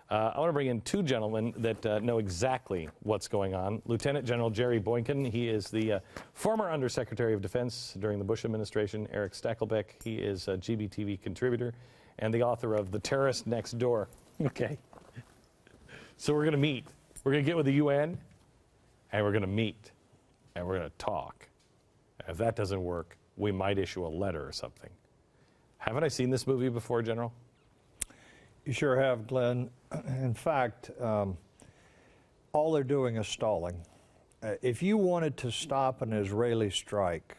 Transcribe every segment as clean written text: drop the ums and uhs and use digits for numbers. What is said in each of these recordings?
I want to bring in two gentlemen that know exactly what's going on. Lieutenant General Jerry Boykin, he is the former Undersecretary of Defense during the Bush administration. Erick Stakelbeck, he is a GBTV contributor and the author of The Terrorist Next Door. Okay. So we're going to meet. We're going to get with the UN, and we're going to meet, and we're going to talk. If that doesn't work, we might issue a letter or something. Haven't I seen this movie before, General? You sure have, Glenn. In fact, all they're doing is stalling. If you wanted to stop an Israeli strike,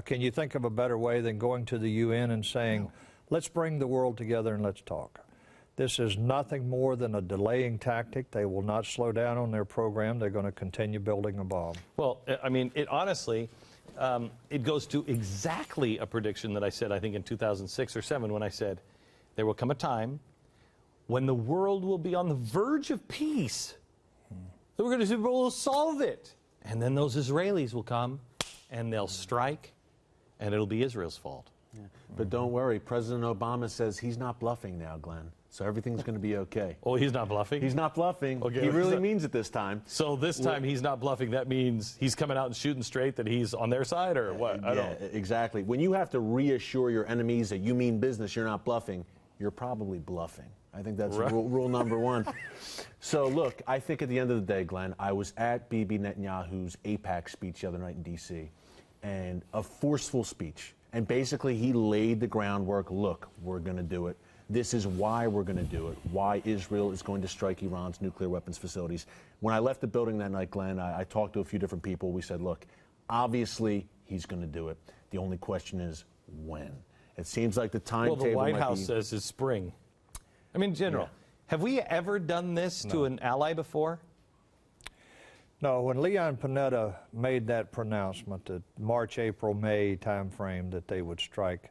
can you think of a better way than going to the UN and saying, let's bring the world together and let's talk? This is nothing more than a delaying tactic. They will not slow down on their program. They're going to continue building a bomb. Well, I mean, it honestly, it goes to exactly a prediction that I said, I think in 2006 or 7, when I said, there will come a time when the world will be on the verge of peace. So we're going to we'll solve it. And then those Israelis will come, and they'll strike, and it'll be Israel's fault. Yeah. But don't worry, President Obama says he's not bluffing now, Glenn. So everything's going to be okay. Oh, he's not bluffing? He's not bluffing. Okay, he really means it this time. So this time he's not bluffing. That means he's coming out and shooting straight, that he's on their side, or what? I don't. Exactly. When you have to reassure your enemies that you mean business, you're not bluffing, you're probably bluffing. I think that's right. rule number one. So look, I think at the end of the day, Glenn, I was at Bibi Netanyahu's AIPAC speech the other night in D.C., and a forceful speech. And basically he laid the groundwork. Look, we're going to do it. This is why we're going to do it, why Israel is going to strike Iran's nuclear weapons facilities. When I left the building that night, Glenn, I talked to a few different people. We said, look, obviously he's going to do it. The only question is when. It seems like the timetable Well, the White House says it's spring. I mean, General, have we ever done this to an ally before? No, when Leon Panetta made that pronouncement, that March, April, May timeframe that they would strike,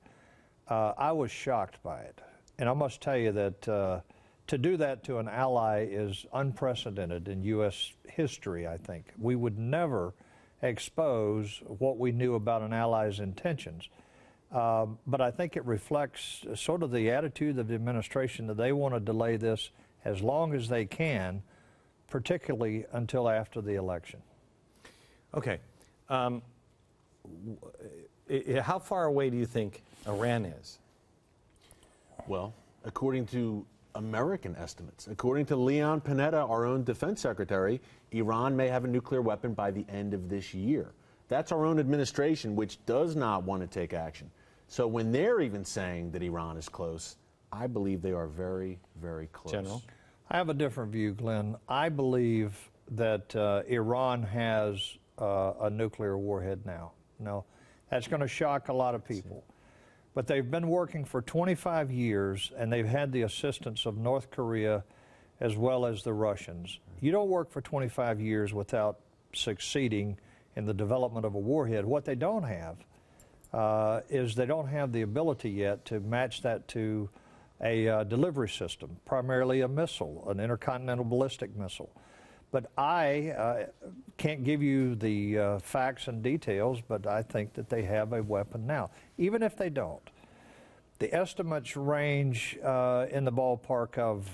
I was shocked by it. And I must tell you that to do that to an ally is unprecedented in U.S. history, I think. We would never expose what we knew about an ally's intentions. But I think it reflects sort of the attitude of the administration that they want to delay this as long as they can, particularly until after the election. Okay. How far away do you think Iran is? Well, according to American estimates, according to Leon Panetta, our own defense secretary, Iran may have a nuclear weapon by the end of this year. That's our own administration, which does not want to take action. So when they're even saying that Iran is close, I believe they are very, very close. General? I have a different view, Glenn. I believe that Iran has a nuclear warhead now. No, that's going to shock a lot of people. But they've been working for 25 years, and they've had the assistance of North Korea as well as the Russians. You don't work for 25 years without succeeding in the development of a warhead. What they don't have is they don't have the ability yet to match that to a delivery system, primarily a missile, an intercontinental ballistic missile. But I can't give you the facts and details, but I think that they have a weapon now. Even if they don't, the estimates range in the ballpark of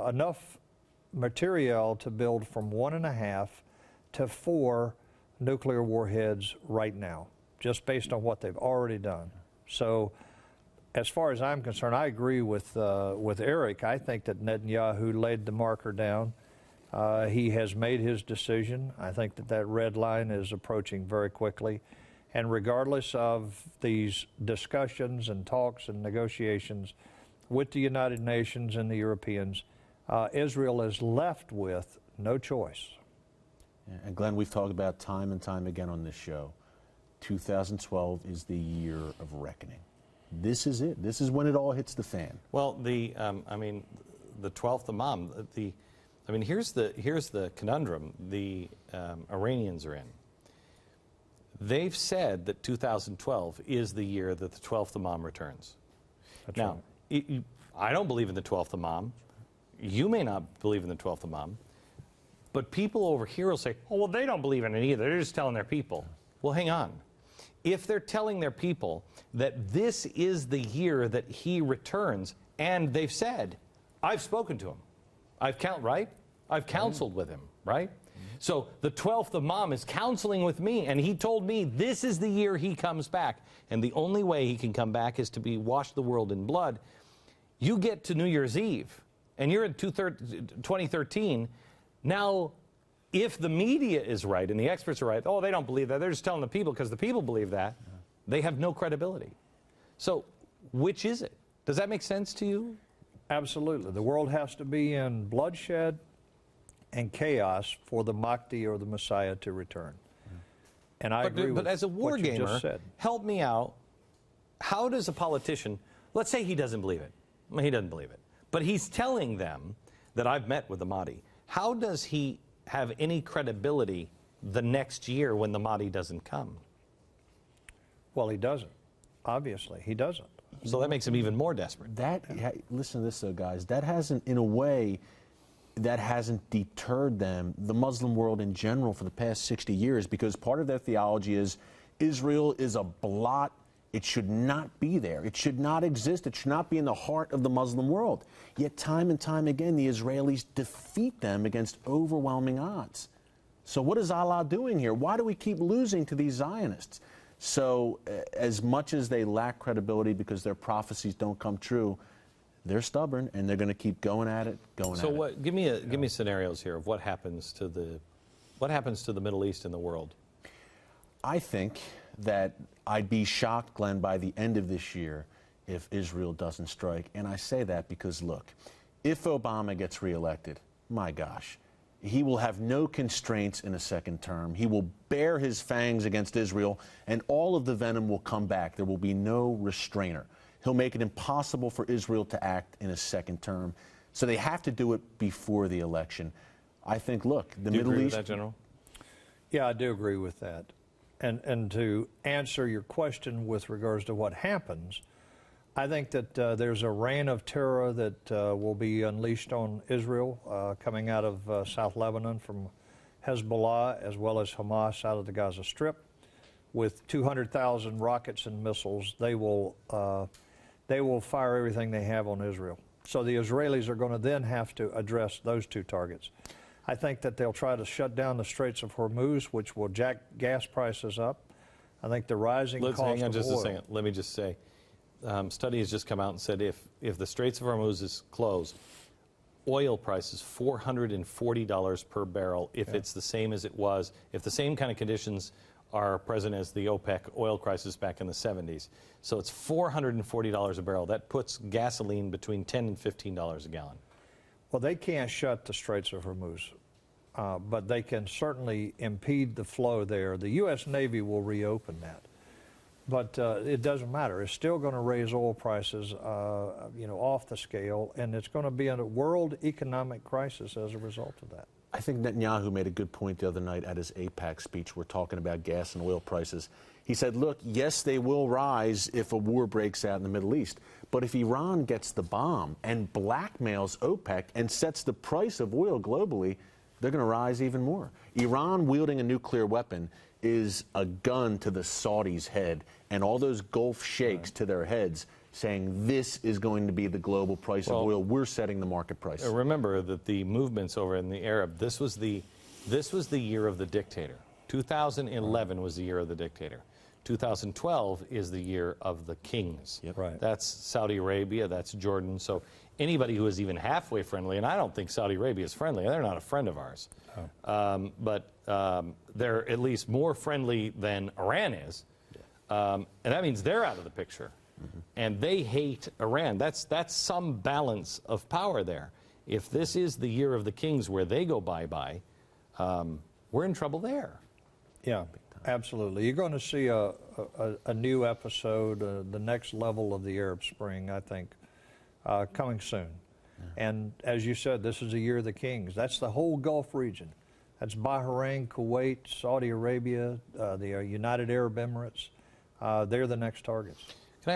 enough material to build from 1.5 to 4 nuclear warheads right now, just based on what they've already done. So as far as I'm concerned, I agree with Erick. I think that Netanyahu laid the marker down. He has made his decision. I think that that red line is approaching very quickly. And regardless of these discussions and talks and negotiations with the United Nations and the Europeans, Israel is left with no choice. Yeah, and Glenn, we've talked about time and time again on this show. 2012 is the year of reckoning. This is it. This is when it all hits the fan. Well, the 12th Imam, here's the conundrum the Iranians are in. They've said that 2012 is the year that the 12th Imam returns. That's now, right. I don't believe in the 12th Imam. You may not believe in the 12th Imam. But people over here will say, oh, well, they don't believe in it either. They're just telling their people. Well, hang on. If they're telling their people that this is the year that he returns, and they've said, I've spoken to him, I've counseled with him, right? So the 12th Imam is counseling with me, and he told me this is the year he comes back. And the only way he can come back is to be wash the world in blood. You get to New Year's Eve, and you're in 2013. Now, if the media is right and the experts are right, oh, they don't believe that. They're just telling the people because the people believe that. They have no credibility. So which is it? Does that make sense to you? Absolutely. The world has to be in bloodshed and chaos for the Mahdi or the Messiah to return. And I agree with But as a war what you gamer, just said. help me out. How does a politician, let's say he doesn't believe it. Well, he doesn't believe it. But he's telling them that I've met with the Mahdi. How does he have any credibility the next year when the Mahdi doesn't come? Well, he doesn't. Obviously, he doesn't. So that makes him even more desperate. Listen to this, though, guys. That hasn't, in a way, that hasn't deterred them, the Muslim world in general, for the past 60 years, because part of their theology is Israel is a blot. It should not be there. It should not exist. It should not be in the heart of the Muslim world. Yet time and time again, the Israelis defeat them against overwhelming odds. So what is Allah doing here? Why do we keep losing to these Zionists? So as much as they lack credibility because their prophecies don't come true, they're stubborn and they're going to keep going at it, So give me scenarios here of what happens to the Middle East and the world. I think that I'd be shocked, Glenn, by the end of this year if Israel doesn't strike. And I say that because, look, if Obama gets reelected, my gosh, he will have no constraints in a second term. He will bare his fangs against Israel, and all of the venom will come back. There will be no restrainer. He'll make it impossible for Israel to act in a second term. So they have to do it before the election. I think, look, the Middle East... Do you agree with that, General? Yeah, I do agree with that. And to answer your question with regards to what happens, I think that there's a reign of terror that will be unleashed on Israel coming out of South Lebanon from Hezbollah as well as Hamas out of the Gaza Strip. With 200,000 rockets and missiles, they will fire everything they have on Israel. So the Israelis are going to then have to address those two targets. I think that they'll try to shut down the Straits of Hormuz, which will jack gas prices up. I think the rising cost of oil. Hang on just a second. Let me just say, study has just come out and said if the Straits of Hormuz is closed, oil prices $440 per barrel if it's the same as it was, if the same kind of conditions are present as the OPEC oil crisis back in the 70s. So it's $440 a barrel. That puts gasoline between $10 and $15 a gallon. Well, they can't shut the Straits of Hormuz, but they can certainly impede the flow there. The U.S. Navy will reopen that. But it doesn't matter. It's still going to raise oil prices, off the scale, and it's going to be a world economic crisis as a result of that. I think Netanyahu made a good point the other night at his AIPAC speech. We're talking about gas and oil prices. He said, look, yes, they will rise if a war breaks out in the Middle East. But if Iran gets the bomb and blackmails OPEC and sets the price of oil globally, they're going to rise even more. Iran wielding a nuclear weapon is a gun to the Saudis' head and all those Gulf sheikhs to their heads, saying this is going to be the global price of oil. We're setting the market price. Remember that the movements over in the Arab, this was the year of the dictator. 2011 was the year of the dictator. 2012 is the year of the kings. Yep. Right. That's Saudi Arabia, that's Jordan. So anybody who is even halfway friendly, and I don't think Saudi Arabia is friendly, they're not a friend of ours. Oh. But they're at least more friendly than Iran is. And that means they're out of the picture. Mm-hmm. And they hate Iran. That's some balance of power there. If this is the year of the kings where they go bye-bye, we're in trouble there. Yeah, absolutely. You're going to see a new episode, the next level of the Arab Spring, I think, coming soon. Yeah. And as you said, this is the year of the kings. That's the whole Gulf region. That's Bahrain, Kuwait, Saudi Arabia, the United Arab Emirates. They're the next targets.